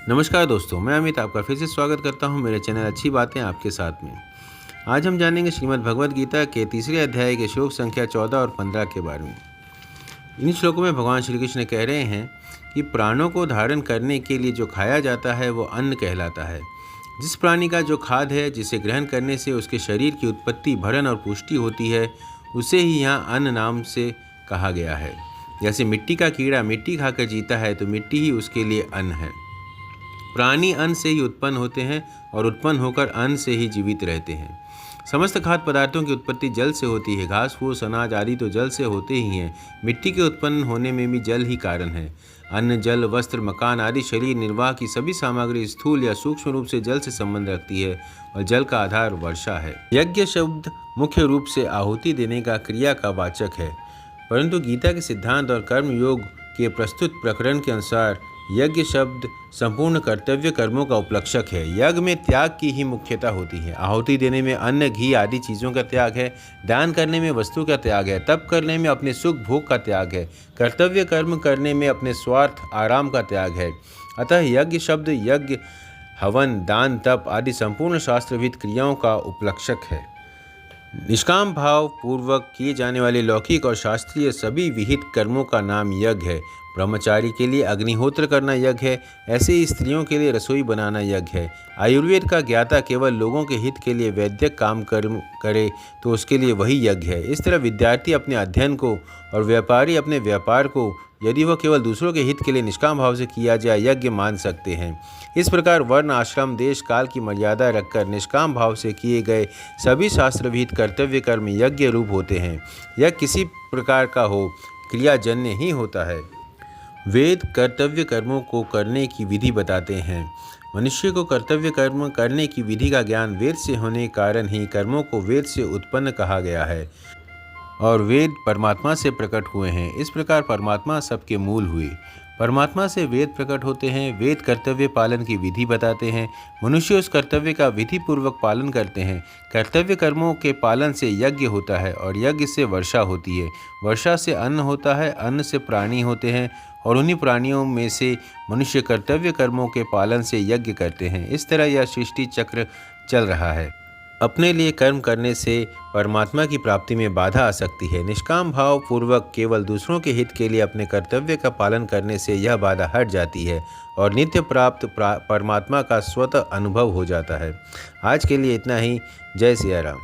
नमस्कार दोस्तों, मैं अमित आपका फिर से स्वागत करता हूं मेरे चैनल अच्छी बातें आपके साथ में। आज हम जानेंगे श्रीमद् भगवद गीता के तीसरे अध्याय के श्लोक संख्या 14 और 15 के बारे में। इन श्लोकों में भगवान श्री कृष्ण कह रहे हैं कि प्राणों को धारण करने के लिए जो खाया जाता है वो अन्न कहलाता है। जिस प्राणी का जो खाद्य है, जिसे ग्रहण करने से उसके शरीर की उत्पत्ति, भरण और पुष्टि होती है, उसे ही यहाँ अन्न नाम से कहा गया है। जैसे मिट्टी का कीड़ा मिट्टी खाकर जीता है तो मिट्टी ही उसके लिए अन्न है। प्राणी अन्न से ही उत्पन्न होते हैं और उत्पन्न होकर अन्न से ही जीवित रहते हैं। समस्त खाद्य पदार्थों की उत्पत्ति जल से होती है। घास फूस अनाज आदि तो जल से होते ही हैं। मिट्टी के उत्पन्न होने में भी जल ही कारण है। अन्न, जल, वस्त्र, मकान आदि शरीर निर्वाह की सभी सामग्री स्थूल या सूक्ष्म रूप से जल से संबंध रखती है और जल का आधार वर्षा है। यज्ञ शब्द मुख्य रूप से आहुति देने का, क्रिया का वाचक है, परंतु गीता के सिद्धांत और कर्म योग के प्रस्तुत प्रकरण के अनुसार यज्ञ शब्द संपूर्ण कर्तव्य कर्मों का उपलक्षक है। यज्ञ में त्याग की ही मुख्यता होती है। आहुति देने में अन्न, घी आदि चीज़ों का त्याग है। दान करने में वस्तु का त्याग है। तप करने में अपने सुख भोग का त्याग है। कर्तव्य कर्म करने में अपने स्वार्थ आराम का त्याग है। अतः यज्ञ शब्द यज्ञ, हवन, दान, तप आदि संपूर्ण शास्त्रविद क्रियाओं का उपलक्षक है। निष्काम भाव पूर्वक किए जाने वाले लौकिक और शास्त्रीय सभी विहित कर्मों का नाम यज्ञ है। ब्रह्मचारी के लिए अग्निहोत्र करना यज्ञ है। ऐसे ही स्त्रियों के लिए रसोई बनाना यज्ञ है। आयुर्वेद का ज्ञाता केवल लोगों के हित के लिए वैद्यक काम कर्म करे तो उसके लिए वही यज्ञ है। इस तरह विद्यार्थी अपने अध्ययन को और व्यापारी अपने व्यापार को, यदि वह केवल दूसरों के हित के लिए निष्काम भाव से किया जाए, यज्ञ मान सकते हैं। इस प्रकार वर्ण, आश्रम, देश, काल की मर्यादा रखकर निष्काम भाव से किए गए सभी शास्त्रविहित कर्तव्य कर्म यज्ञ रूप होते हैं। यह किसी प्रकार का हो, क्रियाजन्य ही होता है। वेद कर्तव्य कर्मों को करने की विधि बताते हैं। मनुष्य को कर्तव्य कर्म करने की विधि का ज्ञान वेद से होने के कारण ही कर्मों को वेद से उत्पन्न कहा गया है और वेद परमात्मा से प्रकट हुए हैं। इस प्रकार परमात्मा सबके मूल हुए। परमात्मा से वेद प्रकट होते हैं। वेद कर्तव्य पालन की विधि बताते हैं। मनुष्य उस कर्तव्य का विधि पूर्वक पालन करते हैं। कर्तव्य कर्मों के पालन से यज्ञ होता है और यज्ञ से वर्षा होती है। वर्षा से अन्न होता है, अन्न से प्राणी होते हैं और उन्हीं प्राणियों में से मनुष्य कर्तव्य कर्मों के पालन से यज्ञ करते हैं। इस तरह यह सृष्टि चक्र चल रहा है। अपने लिए कर्म करने से परमात्मा की प्राप्ति में बाधा आ सकती है। निष्काम भाव पूर्वक केवल दूसरों के हित के लिए अपने कर्तव्य का पालन करने से यह बाधा हट जाती है और नित्य प्राप्त परमात्मा का स्वतः अनुभव हो जाता है। आज के लिए इतना ही। जय सिया राम।